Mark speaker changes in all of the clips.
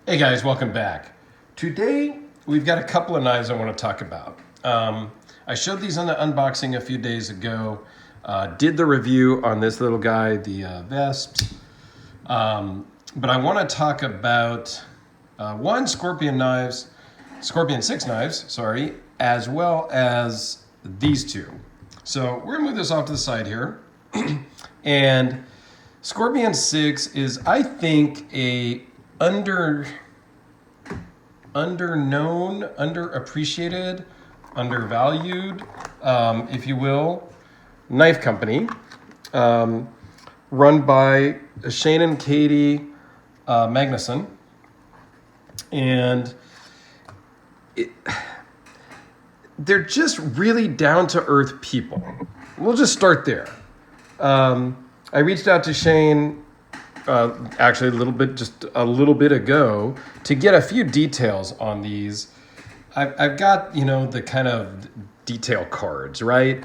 Speaker 1: Hey guys, welcome back. Today we've got a couple of knives I want to talk about. I showed these on the unboxing a few days ago. Did the review on this little guy, the Vesp. But I want to talk about one Scorpion 6 knives, sorry, as well as these two. So we're gonna move this off to the side here. And Scorpion 6 is, I think, a underknown, underappreciated, undervalued, if you will, knife company run by Shane and Katie Magnuson. And they're just really down-to-earth people. We'll just start there. I reached out to Shane actually just a little bit ago to get a few details on these. I've got, the kind of detail cards, right?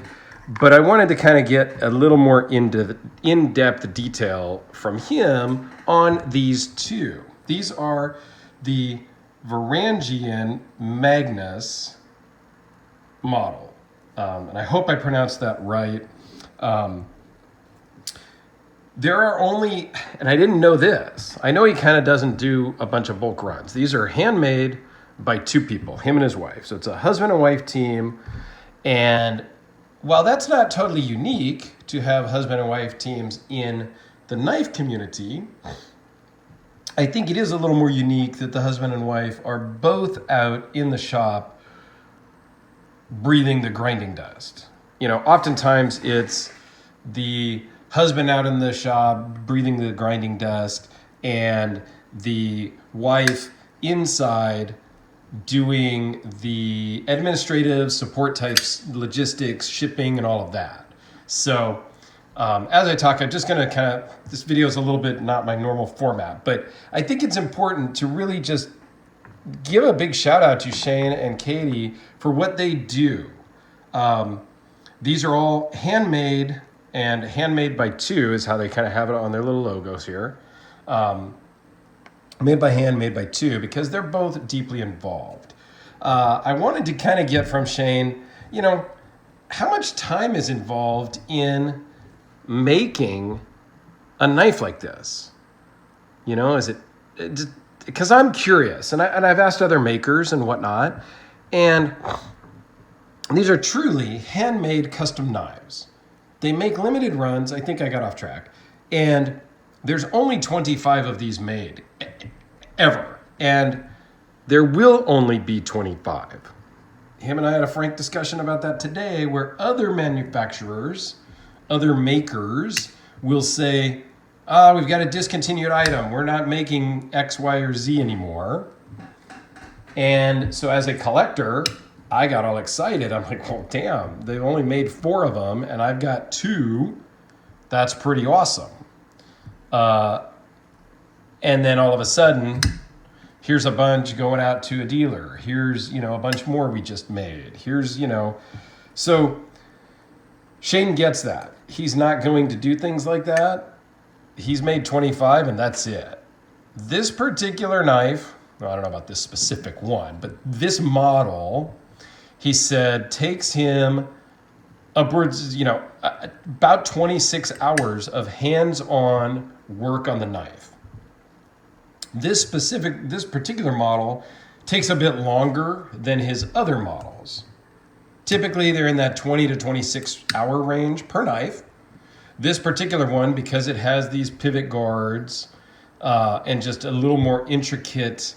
Speaker 1: But I wanted to kind of get a little more in-depth detail from him on these two. These are the Varangian Magnus model. And I hope I pronounced that right. There are only, and I didn't know this, I know he kind of doesn't do a bunch of bulk runs. These are handmade by two people, him and his wife. So it's a husband and wife team. And while that's not totally unique to have husband and wife teams in the knife community, I think it is a little more unique that the husband and wife are both out in the shop breathing the grinding dust. Oftentimes it's the husband out in the shop breathing the grinding dust and the wife inside doing the administrative support types, logistics, shipping, and all of that. So as I talk, I'm just going to this video is a little bit not my normal format, but I think it's important to really just give a big shout out to Shane and Katie for what they do. These are all handmade, and handmade by two is how they kind of have it on their little logos here. Made by hand, made by two, because they're both deeply involved. I wanted to kind of get from Shane, how much time is involved in making a knife like this? Is it because I'm curious, and I've asked other makers and whatnot, and these are truly handmade custom knives. They make limited runs. I think I got off track. And there's only 25 of these made ever. And there will only be 25. Him and I had a frank discussion about that today, where other manufacturers, other makers will say, we've got a discontinued item. We're not making X, Y, or Z anymore. And so as a collector, I got all excited. I'm like, well, damn, they've only made 4 of them, and I've got 2. That's pretty awesome. And then all of a sudden, here's a bunch going out to a dealer. Here's, a bunch more we just made. Here's, So Shane gets that. He's not going to do things like that. He's made 25, and that's it. This particular knife, I don't know about this specific one, but this model, he said, takes him upwards, about 26 hours of hands-on work on the knife. This particular model takes a bit longer than his other models. Typically, they're in that 20 to 26 hour range per knife. This particular one, because it has these pivot guards and just a little more intricate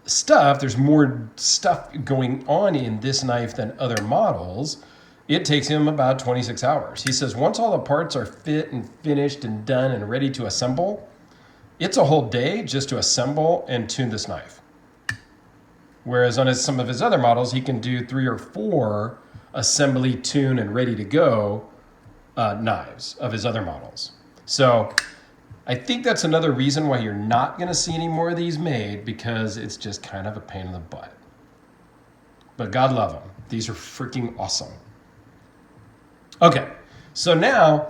Speaker 1: stuff, there's more stuff going on in this knife than other models. It takes him about 26 hours. He says once all the parts are fit and finished and done and ready to assemble, it's a whole day just to assemble and tune this knife. Whereas on some of his other models, he can do 3 or 4 assembly, tune, and ready to go knives of his other models. So I think that's another reason why you're not going to see any more of these made, because it's just kind of a pain in the butt. But God love them. These are freaking awesome. Okay, so now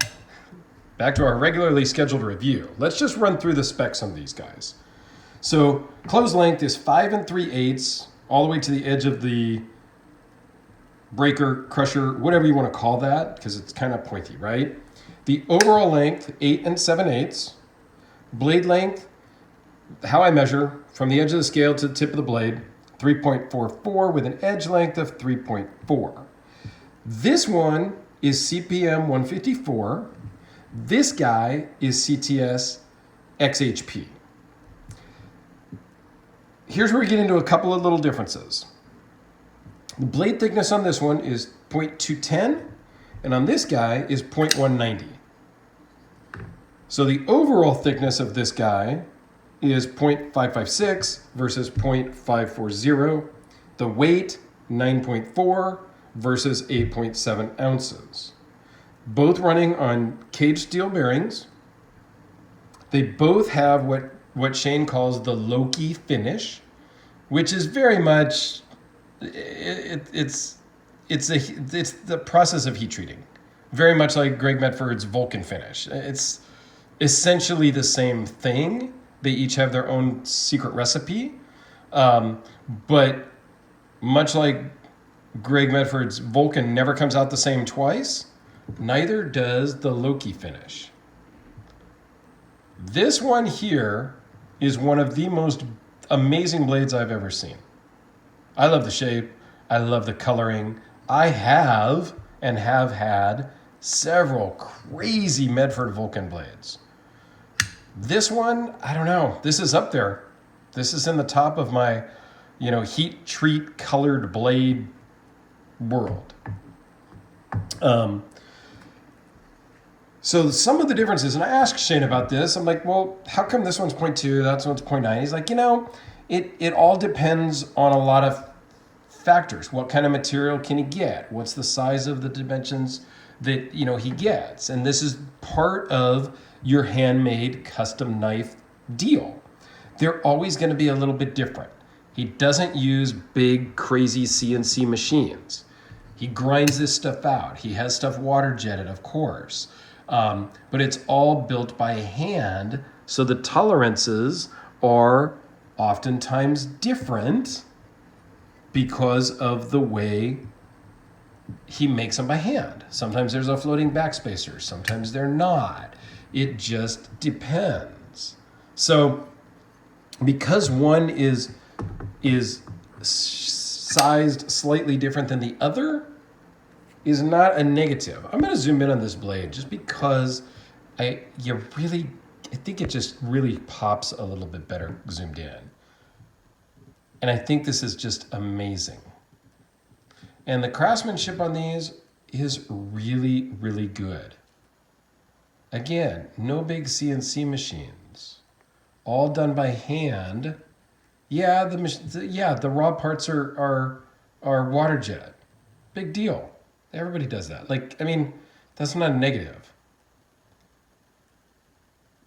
Speaker 1: back to our regularly scheduled review. Let's just run through the specs on these guys. So close length is 5 3/8 all the way to the edge of the breaker, crusher, whatever you want to call that, because it's kind of pointy, right? The overall length, 8 7/8. Blade length, how I measure, from the edge of the scale to the tip of the blade, 3.44 with an edge length of 3.4. This one is CPM 154. This guy is CTS XHP. Here's where we get into a couple of little differences. The blade thickness on this one is 0.210, and on this guy is 0.190. So the overall thickness of this guy is 0.556 versus 0.540. The weight, 9.4 versus 8.7 ounces. Both running on cage steel bearings. They both have what Shane calls the Loki finish, which is very much, it's the process of heat treating. Very much like Greg Medford's Vulcan finish. It's essentially the same thing. They each have their own secret recipe. But much like Greg Medford's Vulcan never comes out the same twice, neither does the Loki finish. This one here is one of the most amazing blades I've ever seen. I love the shape. I love the coloring. I have and have had several crazy Medford Vulcan blades. This one, I don't know. This is up there. This is in the top of my, heat treat colored blade world. So some of the differences, and I asked Shane about this. I'm like, well, how come this one's 0.2, that one's 0.9? He's like, it all depends on a lot of factors. What kind of material can he get? What's the size of the dimensions that, he gets? And this is part of your handmade custom knife deal. They're always going to be a little bit different. He doesn't use big, crazy CNC machines. He grinds this stuff out. He has stuff water jetted, of course. But it's all built by hand, so the tolerances are oftentimes different because of the way he makes them by hand. Sometimes there's a floating backspacer, sometimes they're not. It just depends. So because one is sized slightly different than the other is not a negative. I'm going to zoom in on this blade just because I think it just really pops a little bit better zoomed in. And I think this is just amazing. And the craftsmanship on these is really, really good. Again, no big CNC machines. All done by hand. Yeah, the raw parts are water jet. Big deal. Everybody does that. That's not a negative.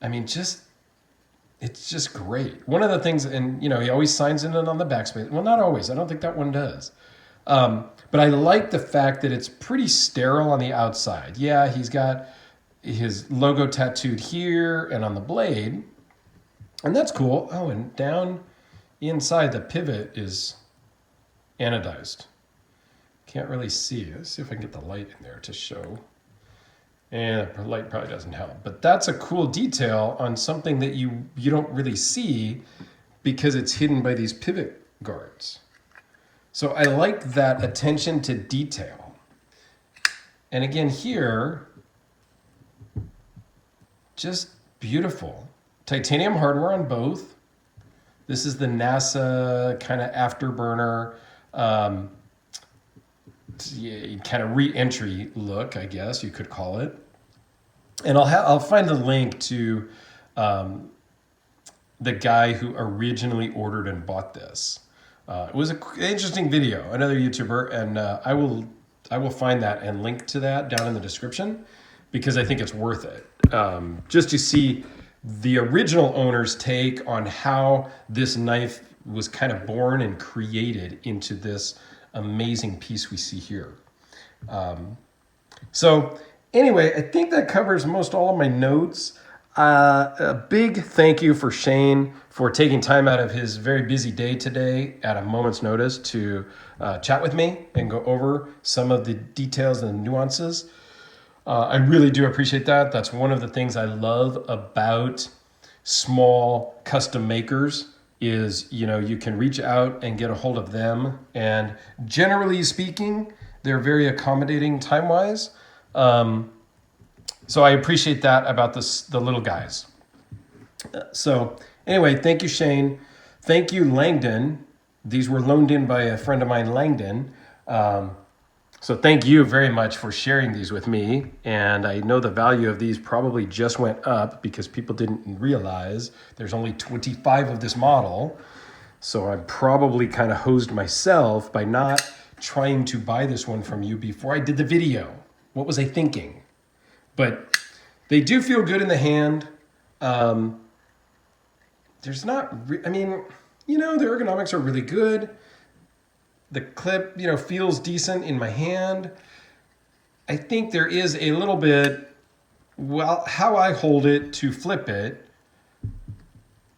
Speaker 1: It's just great. One of the things, and he always signs in it on the backspace. Well, not always. I don't think that one does. But I like the fact that it's pretty sterile on the outside. Yeah, he's got his logo tattooed here and on the blade. And that's cool. Oh, and down inside the pivot is anodized. Can't really see. Let's see if I can get the light in there to show. And the light probably doesn't help. But that's a cool detail on something that you don't really see because it's hidden by these pivot guards. So I like that attention to detail. And again here, just beautiful. Titanium hardware on both. This is the NASA kind of afterburner, kind of re-entry look, I guess you could call it. And I'll find the link to the guy who originally ordered and bought this. It was an interesting video, another YouTuber, and I will find that and link to that down in the description because I think it's worth it. Just to see the original owner's take on how this knife was kind of born and created into this amazing piece we see here. So anyway, I think that covers most all of my notes. A big thank you for Shane for taking time out of his very busy day today at a moment's notice to chat with me and go over some of the details and nuances. I really do appreciate that. That's one of the things I love about small custom makers is, you can reach out and get a hold of them. And generally speaking, they're very accommodating time-wise. So I appreciate that about the little guys. So anyway, thank you, Shane. Thank you, Langdon. These were loaned in by a friend of mine, Langdon. So thank you very much for sharing these with me. And I know the value of these probably just went up because people didn't realize there's only 25 of this model. So I probably kind of hosed myself by not trying to buy this one from you before I did the video. What was I thinking? But they do feel good in the hand. There's not, the ergonomics are really good. The clip, feels decent in my hand. I think there is a little bit, how I hold it to flip it,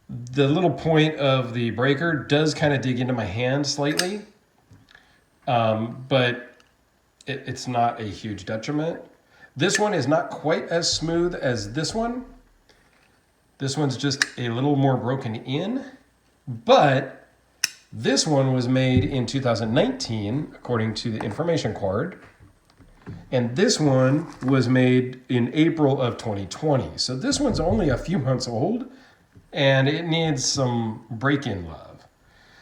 Speaker 1: the little point of the breaker does kind of dig into my hand slightly. But it's not a huge detriment. This one is not quite as smooth as this one. This one's just a little more broken in, but this one was made in 2019, according to the information card. And this one was made in April of 2020. So this one's only a few months old and it needs some break-in love.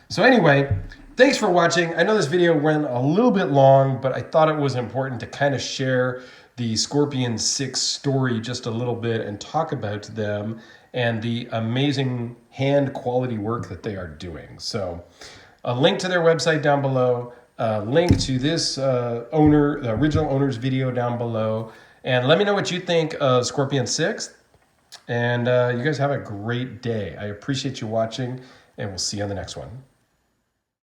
Speaker 1: So anyway, thanks for watching. I know this video went a little bit long, but I thought it was important to kind of share the Scorpion 6 story just a little bit and talk about them and the amazing hand quality work that they are doing. So a link to their website down below, a link to this the original owner's video down below, and let me know what you think of Scorpion 6. And you guys have a great day. I appreciate you watching, and we'll see you on the next one.